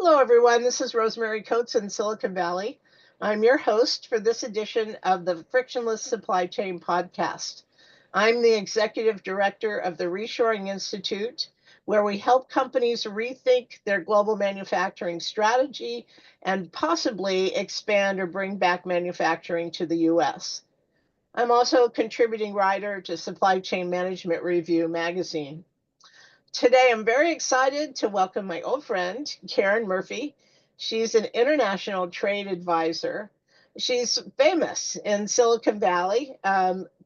Hello, everyone. This is Rosemary Coates in Silicon Valley. I'm your host for this edition of the Frictionless Supply Chain podcast. I'm the executive director of the Reshoring Institute, where we help companies rethink their global manufacturing strategy and possibly expand or bring back manufacturing to the US. I'm also a contributing writer to Supply Chain Management Review magazine. Today, I'm very excited to welcome my old friend, Karen Murphy. She's an international trade advisor. She's famous in Silicon Valley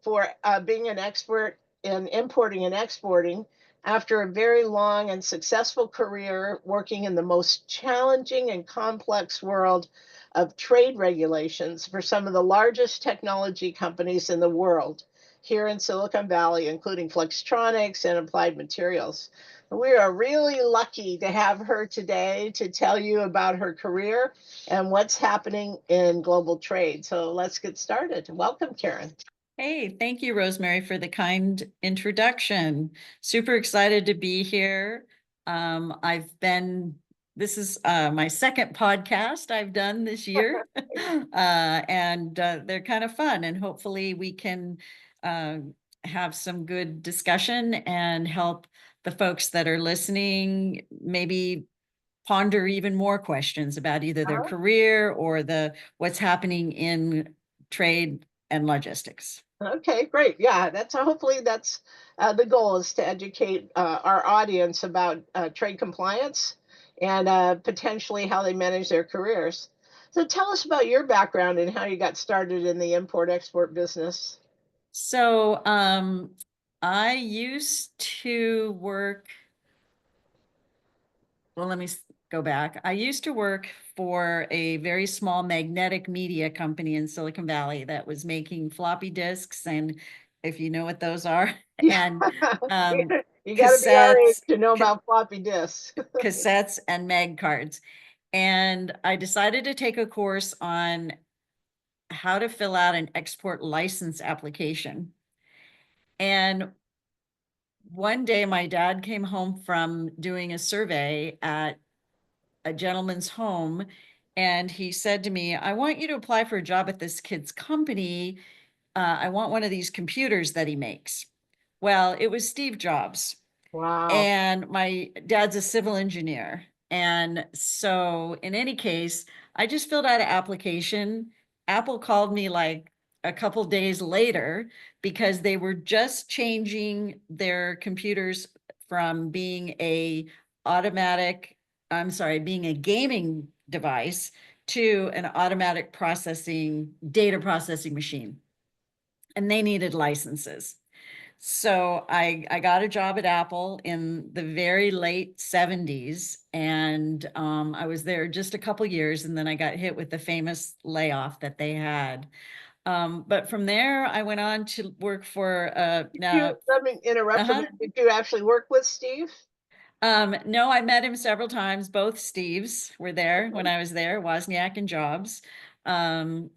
for being an expert in importing and exporting after a very long and successful career working in the most challenging and complex world of trade regulations for some of the largest technology companies in the world here in Silicon Valley, including Flextronics and Applied Materials. We are really lucky to have her today to tell you about her career and what's happening in global trade. So let's get started. Welcome, Karen. Hey, thank you, Rosemary, for the kind introduction. Super excited to be here. This is my second podcast I've done this year, and they're kind of fun, and hopefully we can have some good discussion and help the folks that are listening maybe ponder even more questions about either their career or what's happening in trade and logistics. Okay, great. Yeah, hopefully that's the goal is to educate our audience about trade compliance and potentially how they manage their careers. So tell us about your background and how you got started in the import-export business. So I used to work, well, let me go back. I used to work for a very small magnetic media company in Silicon Valley that was making floppy disks, and if you know what those are, and um, You got to be our age cassettes, to know about floppy disks. cassettes and mag cards. And I decided to take a course on how to fill out an export license application. And one day my dad came home from doing a survey at a gentleman's home, and he said to me, I want you to apply for a job at this kid's company. I want one of these computers that he makes. Well, it was Steve Jobs. Wow. And my dad's a civil engineer. And so in any case, I just filled out an application. Apple called me like a couple days later because they were just changing their computers from being being a gaming device to an automatic data processing machine. And they needed licenses. So I got a job at Apple in the very late 70s, and I was there just a couple years, and then I got hit with the famous layoff that they had. But from there, I went on to work for Let me interrupt for a uh-huh. minute. Did you actually work with Steve? No, I met him several times. Both Steves were there when I was there, Wozniak and Jobs. And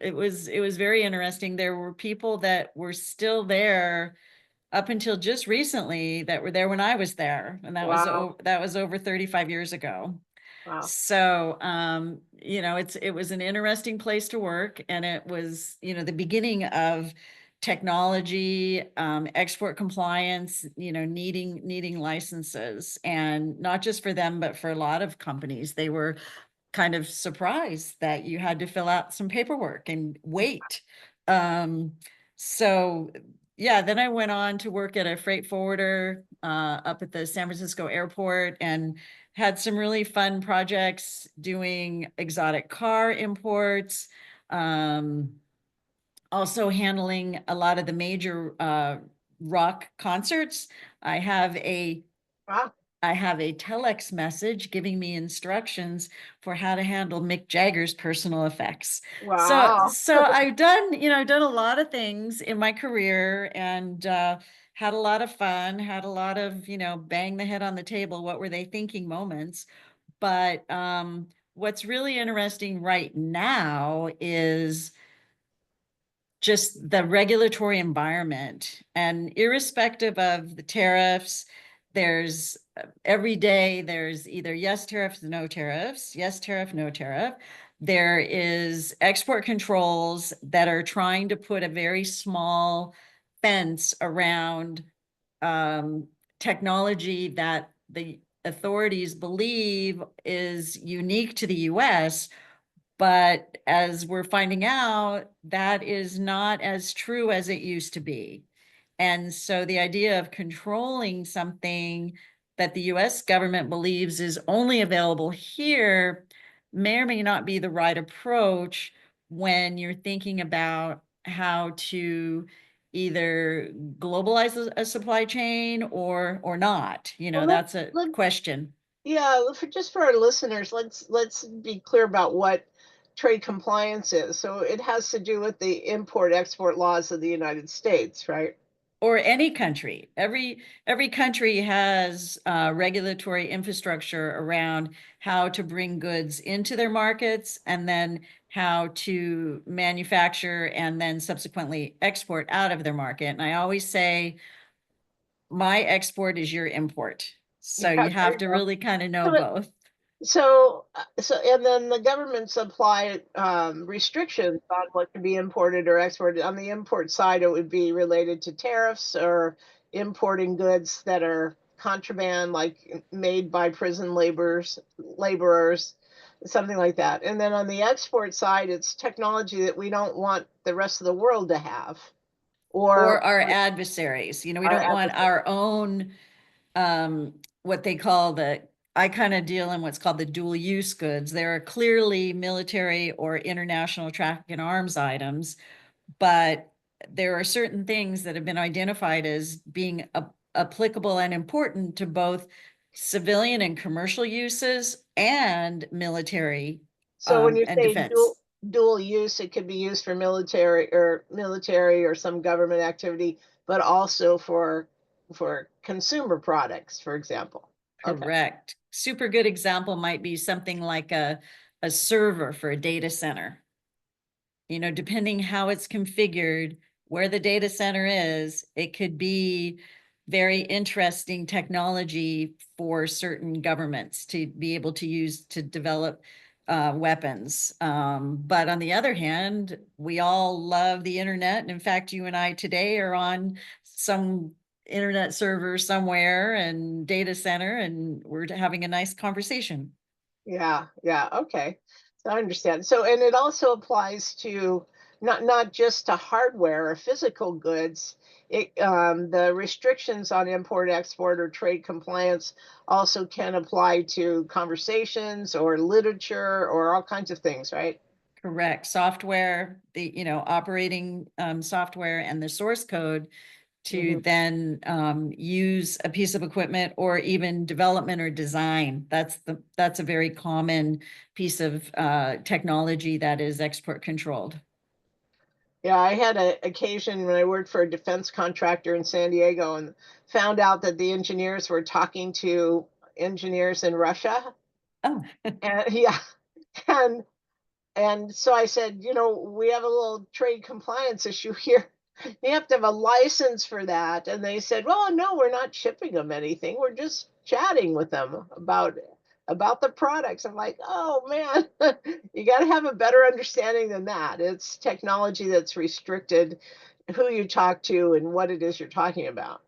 it was very interesting. There were people that were still there up until just recently that were there when I was there, and Wow. that was over 35 years ago. Wow. So it was an interesting place to work, and it was the beginning of technology, export compliance, needing licenses, and not just for them but for a lot of companies. They were kind of surprised that you had to fill out some paperwork and wait. Um, so yeah, then I went on to work at a freight forwarder up at the San Francisco airport and had some really fun projects doing exotic car imports, um, also handling a lot of the major rock concerts. I have a Wow. I have a telex message giving me instructions for how to handle Mick Jagger's personal effects. So, Wow. so I've done a lot of things in my career, and had a lot of fun, had a lot of, bang the head on the table. What were they thinking moments? But what's really interesting right now is just the regulatory environment, and irrespective of the tariffs, there's every day there's either yes tariffs, no tariffs, yes tariff, no tariff. There is export controls that are trying to put a very small fence around technology that the authorities believe is unique to the US. But as we're finding out, that is not as true as it used to be. And so the idea of controlling something that the US government believes is only available here may or may not be the right approach when you're thinking about how to either globalize a supply chain or not. Well, That's a question. yeah, just for our listeners, let's be clear about what trade compliance is. So it has to do with the import-export laws of the United States, right? Or any country. Every country has regulatory infrastructure around how to bring goods into their markets and then how to manufacture and then subsequently export out of their market. And I always say, my export is your import. So Yeah, you there have you to go. really kind of know So, both. and then the governments apply restrictions on what can be imported or exported. On the import side, it would be related to tariffs or importing goods that are contraband, like made by prison laborers, something like that. And then on the export side, it's technology that we don't want the rest of the world to have, or Or our adversaries. We our don't want adversaries. our own what they call I kind of deal in what's called the dual use goods. There are clearly military or international traffic in arms items, but there are certain things that have been identified as being applicable and important to both civilian and commercial uses and military So when you and say defense. dual use, it could be used for military or some government activity, but also for consumer products, for example. Okay. Correct. Super good example might be something like a server for a data center. Depending how it's configured, where the data center is, it could be very interesting technology for certain governments to be able to use to develop weapons. But on the other hand, we all love the internet. And in fact, you and I today are on some internet server somewhere and data center, and we're having a nice conversation. Yeah, yeah, okay. So I understand. So, and it also applies to not just to hardware or physical goods. The restrictions on import, export, or trade compliance also can apply to conversations or literature or all kinds of things, right? Correct. Software, the operating software and the source code to Mhm. then use a piece of equipment or even development or design. That's a very common piece of technology that is export controlled. Yeah, I had an occasion when I worked for a defense contractor in San Diego and found out that the engineers were talking to engineers in Russia. Oh, And yeah, and so I said, we have a little trade compliance issue here. You have to have a license for that. And they said, well, no, we're not shipping them anything. We're just chatting with them about the products. I'm like, oh man, you got to have a better understanding than that. It's technology that's restricted who you talk to and what it is you're talking about.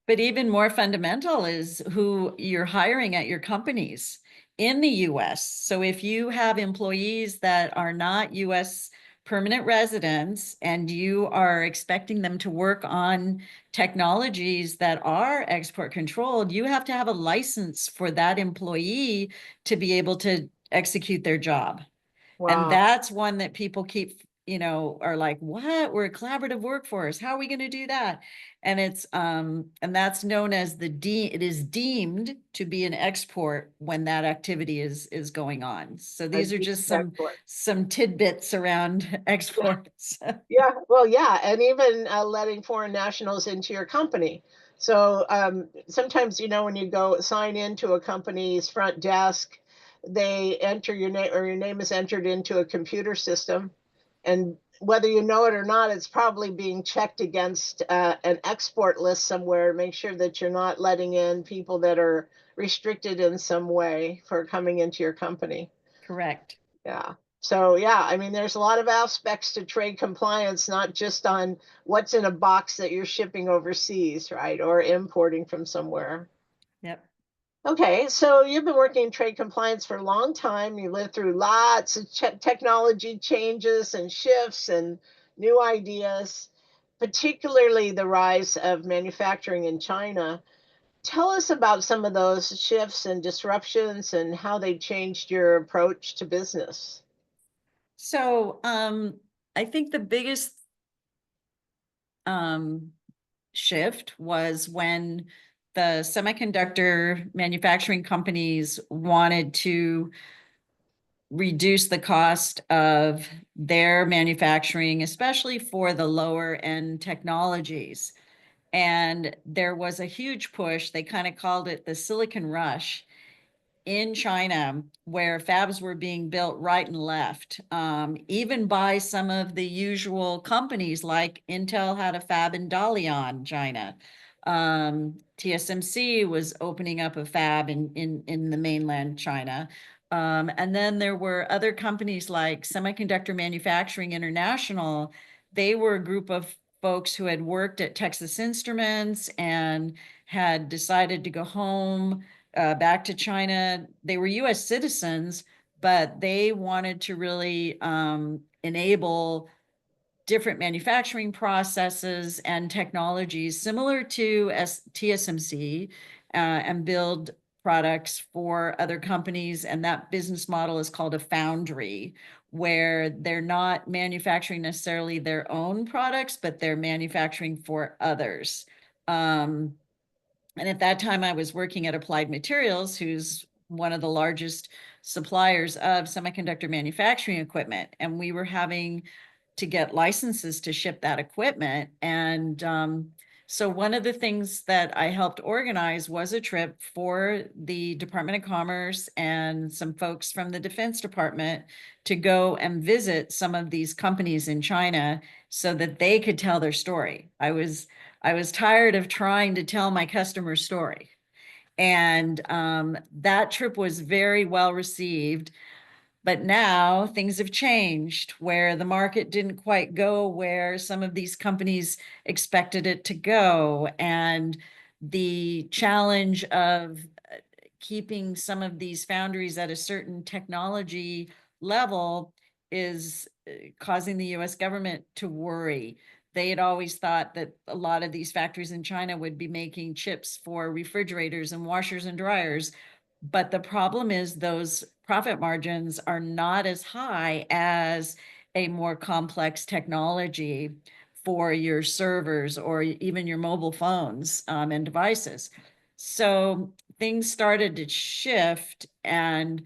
but even more fundamental is who you're hiring at your companies in the US. So if you have employees that are not US permanent residents and you are expecting them to work on technologies that are export controlled, you have to have a license for that employee to be able to execute their job. And Wow. that's one that people keep, are like, what? We're a collaborative workforce. How are we going to do that? And and that's known as it is deemed to be an export when that activity is going on. So A these are deep just export. some tidbits around exports. Yeah, well, yeah, and even letting foreign nationals into your company. So sometimes, when you go sign into a company's front desk, they enter your name or your name is entered into a computer system, and whether you know it or not, it's probably being checked against an export list somewhere to make sure that you're not letting in people that are restricted in some way for coming into your company. Correct. Yeah. So, yeah, I mean, there's a lot of aspects to trade compliance, not just on what's in a box that you're shipping overseas, right? Or importing from somewhere. Yep. Okay, so you've been working in trade compliance for a long time. You lived through lots of technology changes and shifts and new ideas, particularly the rise of manufacturing in China. Tell us about some of those shifts and disruptions and how they changed your approach to business. So I think the biggest um, shift was when the semiconductor manufacturing companies wanted to reduce the cost of their manufacturing, especially for the lower end technologies. And there was a huge push. They kind of called it the Silicon Rush in China, where fabs were being built right and left, even by some of the usual companies, like Intel had a fab in Dalian, China. TSMC was opening up a fab in the mainland China. And then there were other companies like Semiconductor Manufacturing International. They were a group of folks who had worked at Texas Instruments and had decided to go home back to China. They were US citizens, but they wanted to really enable different manufacturing processes and technologies similar to TSMC and build products for other companies. And that business model is called a foundry, where they're not manufacturing necessarily their own products, but they're manufacturing for others. And at that time, I was working at Applied Materials, who's one of the largest suppliers of semiconductor manufacturing equipment. And we were having to get licenses to ship that equipment. And so one of the things that I helped organize was a trip for the Department of Commerce and some folks from the Defense Department to go and visit some of these companies in China so that they could tell their story. I was tired of trying to tell my customer story. And that trip was very well received. But now things have changed where the market didn't quite go where some of these companies expected it to go. And the challenge of keeping some of these foundries at a certain technology level is causing the US government to worry. They had always thought that a lot of these factories in China would be making chips for refrigerators and washers and dryers. But the problem is those profit margins are not as high as a more complex technology for your servers or even your mobile phones and devices. So things started to shift. And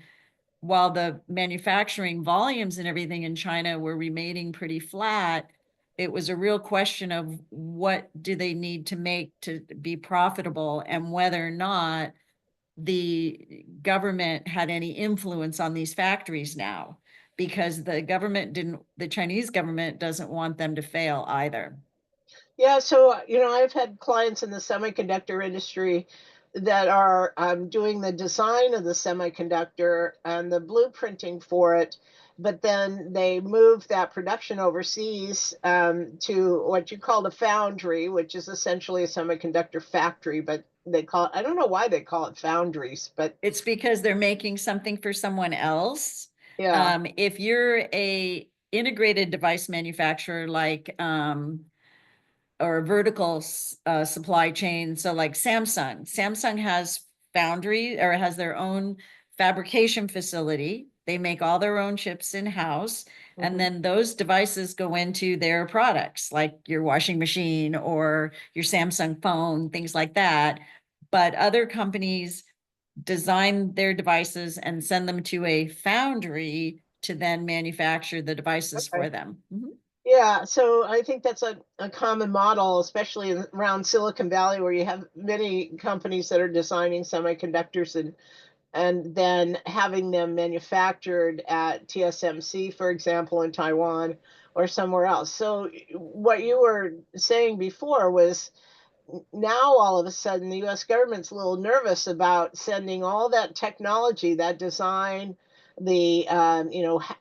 while the manufacturing volumes and everything in China were remaining pretty flat, it was a real question of what do they need to make to be profitable and whether or not the government had any influence on these factories now, because the Chinese government doesn't want them to fail either. Yeah, so I've had clients in the semiconductor industry that are doing the design of the semiconductor and the blueprinting for it, but then they move that production overseas to what you call the foundry, which is essentially a semiconductor factory, but they call it, I don't know why they call it foundries, but It's because they're making something for someone else. yeah. If you're a integrated device manufacturer like or a vertical supply chain. So like Samsung has foundry or has their own fabrication facility. They make all their own chips in-house. And Mhm. then those devices go into their products, like your washing machine or your Samsung phone, things like that. But other companies design their devices and send them to a foundry to then manufacture the devices Okay. for them. Mhm. Yeah, so I think that's a common model, especially around Silicon Valley, where you have many companies that are designing semiconductors and then having them manufactured at TSMC, for example, in Taiwan, or somewhere else. So what you were saying before was now all of a sudden the US government's a little nervous about sending all that technology, that design, the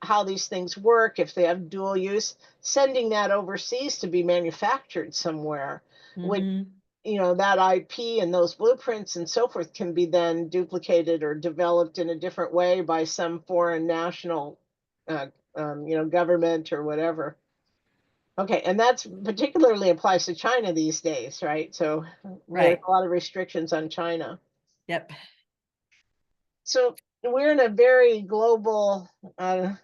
how these things work, if they have dual use, sending that overseas to be manufactured somewhere, which Mm-hmm. that IP and those blueprints and so forth can be then duplicated or developed in a different way by some foreign national uh, government or whatever. Okay, and that's particularly applies to China these days, right? So there's Right. a lot of restrictions on China. Yep. So we're in a very global, a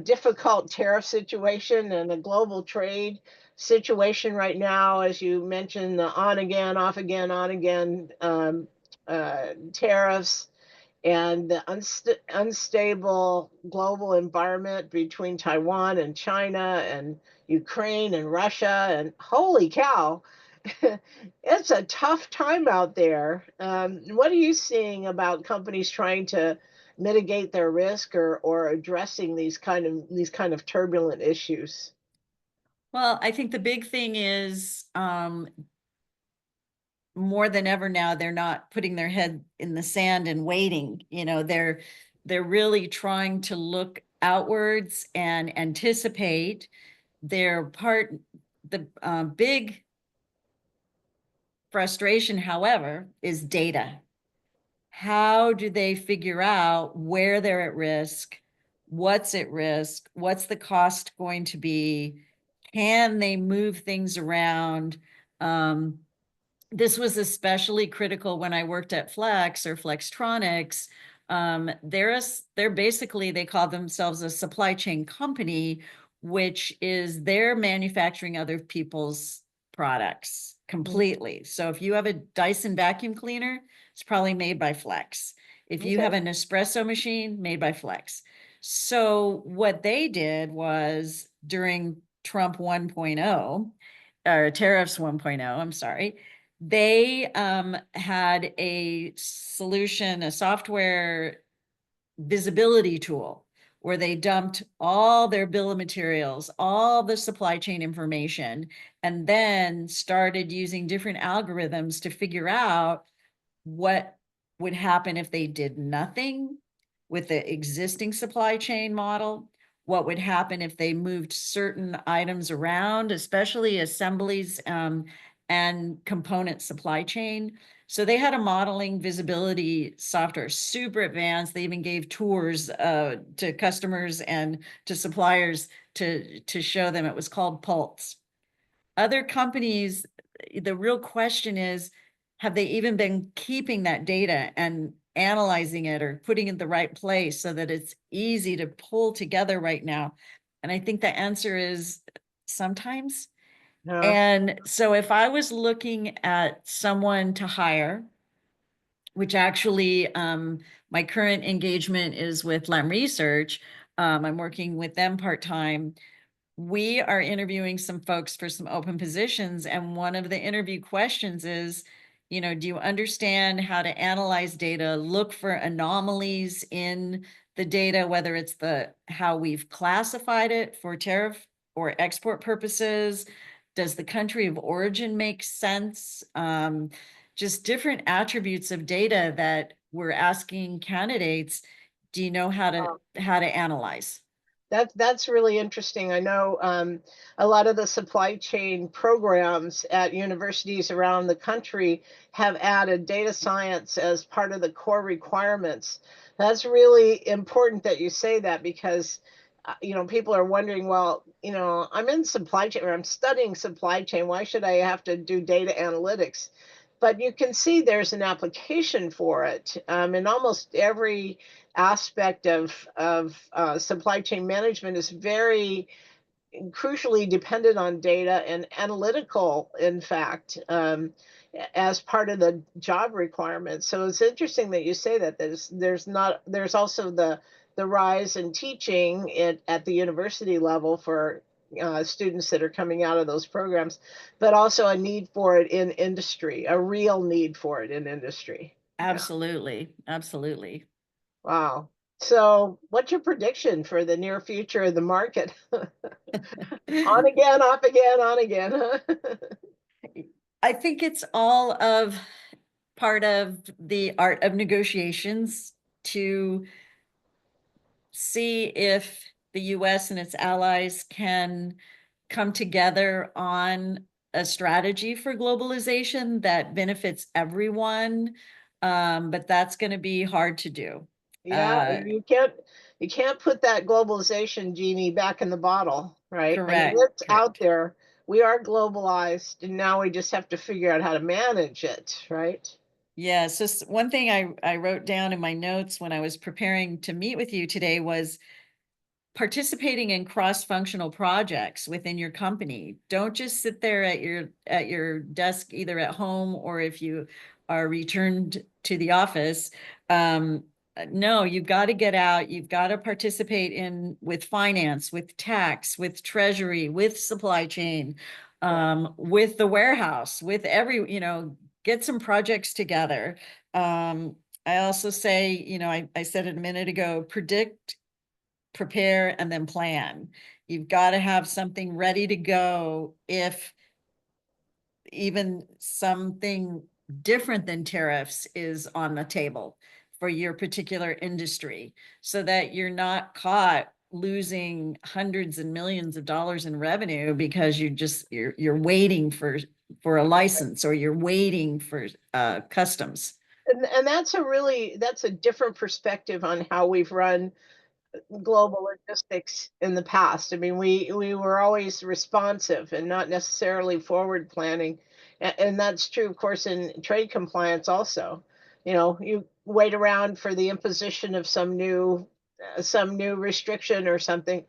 difficult tariff situation and a global trade situation right now. As you mentioned, the on again, off again, on again tariffs and the unstable global environment between Taiwan and China and Ukraine and Russia. And holy cow, it's a tough time out there. What are you seeing about companies trying to mitigate their risk or addressing these kind of turbulent issues? Well, I think the big thing is more than ever now, they're not putting their head in the sand and waiting. They're really trying to look outwards and anticipate. Their part, the big frustration, however, is data. How do they figure out where they're at risk? What's at risk? What's the cost going to be? Can they move things around? Um, this was especially critical when I worked at Flex or Flextronics. They're basically, they call themselves a supply chain company, which is they're manufacturing other people's products Mm. completely. So if you have a Dyson vacuum cleaner, it's probably made by Flex. If you Okay. have an espresso machine, made by Flex. So what they did was during Trump 1.0, or tariffs 1.0, I'm sorry, they had a solution, a software visibility tool where they dumped all their bill of materials, all the supply chain information, and then started using different algorithms to figure out what would happen if they did nothing with the existing supply chain model, what would happen if they moved certain items around, especially assemblies and component supply chain. So they had a modeling visibility software, super advanced. They even gave tours to customers and to suppliers to show them. It was called Pulse. Other companies, the real question is, have they even been keeping that data and analyzing it or putting it in the right place so that it's easy to pull together right now? And I think the answer is sometimes. Yeah. And so if I was looking at someone to hire, which actually my current engagement is with Lem Research, I'm working with them part-time. We are interviewing some folks for some open positions, and one of the interview questions is, do you understand how to analyze data, look for anomalies in the data, whether it's how we've classified it for tariff or export purposes? Does the country of origin make sense? Just different attributes of data that we're asking candidates. Do you know how to analyze? That's really interesting. I know a lot of the supply chain programs at universities around the country have added data science as part of the core requirements. That's really important that you say that because people are wondering, well, I'm in supply chain or I'm studying supply chain. Why should I have to do data analytics? But you can see there's an application for it in almost every aspect of supply chain management is very crucially dependent on data and analytical, in fact, as part of the job requirements. So it's interesting that you say that there's also the rise in teaching at the university level for students that are coming out of those programs, but also a need for it in industry, a real need for it in industry. Yeah. Absolutely. Absolutely. Wow. So, what's your prediction for the near future of the market? On again, off again, on again, huh? I think it's all of part of the art of negotiations to see if the US and its allies can come together on a strategy for globalization that benefits everyone. But that's going to be hard to do. Yeah, Uh, you can't put that globalization genie back in the bottle, right? I mean, correct, it's out correct. there. We are globalized, and now we just have to figure out how to manage it, right? Yeah, so one thing I wrote down in my notes when I was preparing to meet with you today was participating in cross-functional projects within your company. Don't just sit there at your desk, either at home or if you are returned to the office. No, you've got to get out. You've got to participate in with finance, with tax, with treasury, with supply chain, Yeah. with the warehouse, with every, get some projects together. I also say, I said it a minute ago, predict, prepare, and then plan. You've got to have something ready to go if even something different than tariffs is on the table for your particular industry, so that you're not caught losing hundreds and millions of dollars in revenue because you're waiting for a license, or you're waiting for customs. And that's a different perspective on how we've run global logistics in the past. I mean, we were always responsive and not necessarily forward planning, and that's true, of course, in trade compliance also. You wait around for the imposition of some new restriction or something,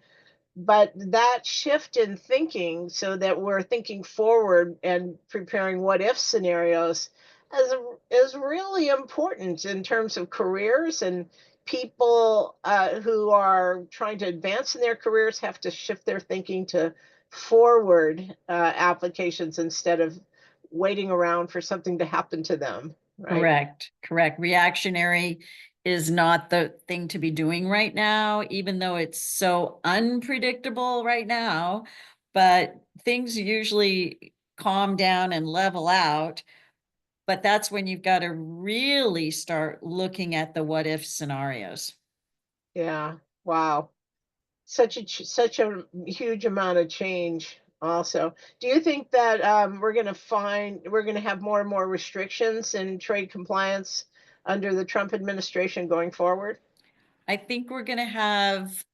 but that shift in thinking so that we're thinking forward and preparing what if scenarios is, is really important in terms of careers, and people who are trying to advance in their careers have to shift their thinking to forward applications instead of waiting around for something to happen to them, right? Correct, correct. Reactionary is not the thing to be doing right now, even though it's so unpredictable right now. But things usually calm down and level out. But that's when you've got to really start looking at the what if scenarios. Yeah. Wow. Such a huge amount of change also. Do you think that we're going to have more and more restrictions in trade compliance under the Trump administration going forward? I think we're going to have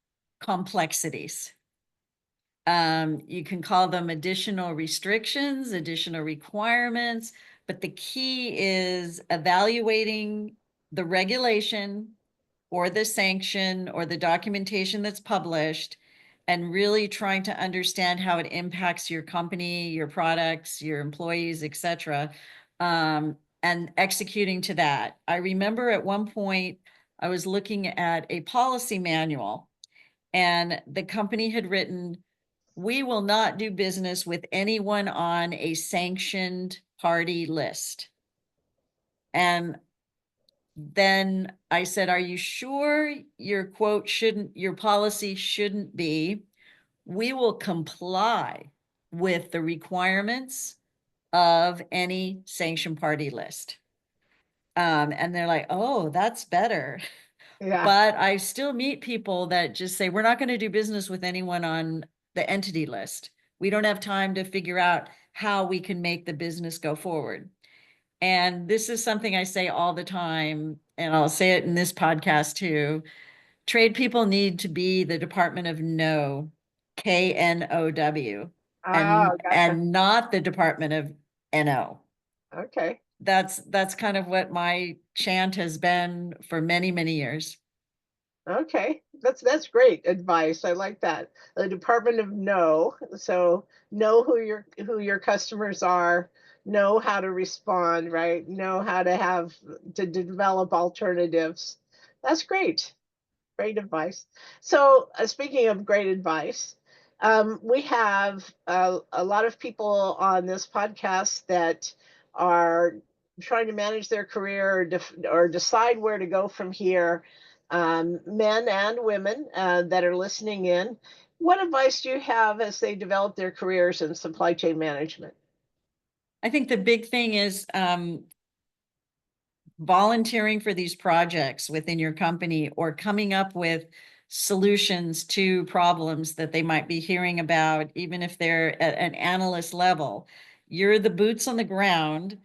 complexities. You can call them additional restrictions, additional requirements, but the key is evaluating the regulation or the sanction or the documentation that's published, and really trying to understand how it impacts your company, your products, your employees, etc., and executing to that. I remember at one point I was looking at a policy manual, and the company had written, "We will not do business with anyone on a sanctioned party list." And then I said, "Are you sure your quote shouldn't, your policy shouldn't be, we will comply with the requirements of any sanctioned party list?" And they're like, "Oh, that's better." Yeah. But I still meet people that just say, "We're not going to do business with anyone on the entity list. We don't have time to figure out how we can make the business go forward." And this is something I say all the time, and I'll say it in this podcast too. Trade people need to be the Department of No, KNOW, Ah, and gotcha. not the Department of NO. Okay. That's kind of what my chant has been for many, many years. Okay. That's great advice. I like that. The Department of Know. So know who your customers are, know how to respond, right? Know how to develop alternatives. That's great. Great advice. So, speaking of great advice, we have a lot of people on this podcast that are trying to manage their career or decide where to go from here. men and women that are listening in. What advice do you have as they develop their careers in supply chain management? I think the big thing is volunteering for these projects within your company or coming up with solutions to problems that they might be hearing about, even if they're at an analyst level. You're the boots on the ground.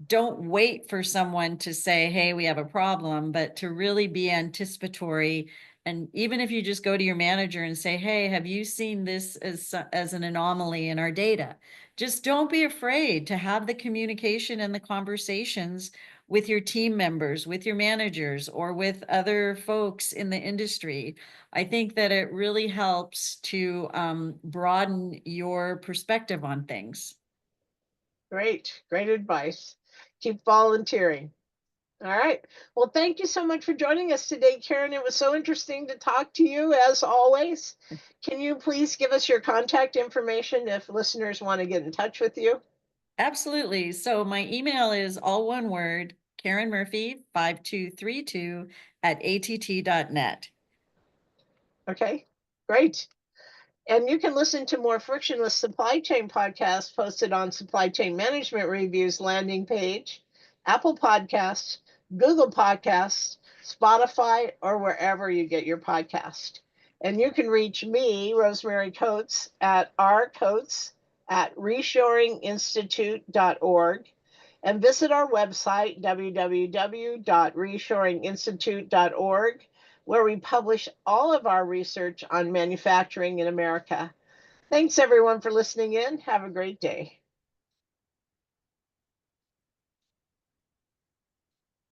Don't wait for someone to say, hey, we have a problem, but to really be anticipatory. And even if you just go to your manager and say, hey, have you seen this as an anomaly in our data? Just don't be afraid to have the communication and the conversations with your team members, with your managers, or with other folks in the industry. I think that it really helps to broaden your perspective on things. Great advice. Keep volunteering. All right. Well, thank you so much for joining us today, Karen. It was so interesting to talk to you as always. Can you please give us your contact information if listeners want to get in touch with you? Absolutely. So my email is all one word, Karen Murphy 5232 at att.net. Okay, great. And you can listen to more frictionless supply chain podcasts posted on Supply Chain Management Review's landing page, Apple Podcasts, Google Podcasts, Spotify, or wherever you get your podcast. And you can reach me, Rosemary Coates, at rcoates at reshoringinstitute.org and visit our website, www.reshoringinstitute.org, where we publish all of our research on manufacturing in America. Thanks everyone for listening in. Have a great day.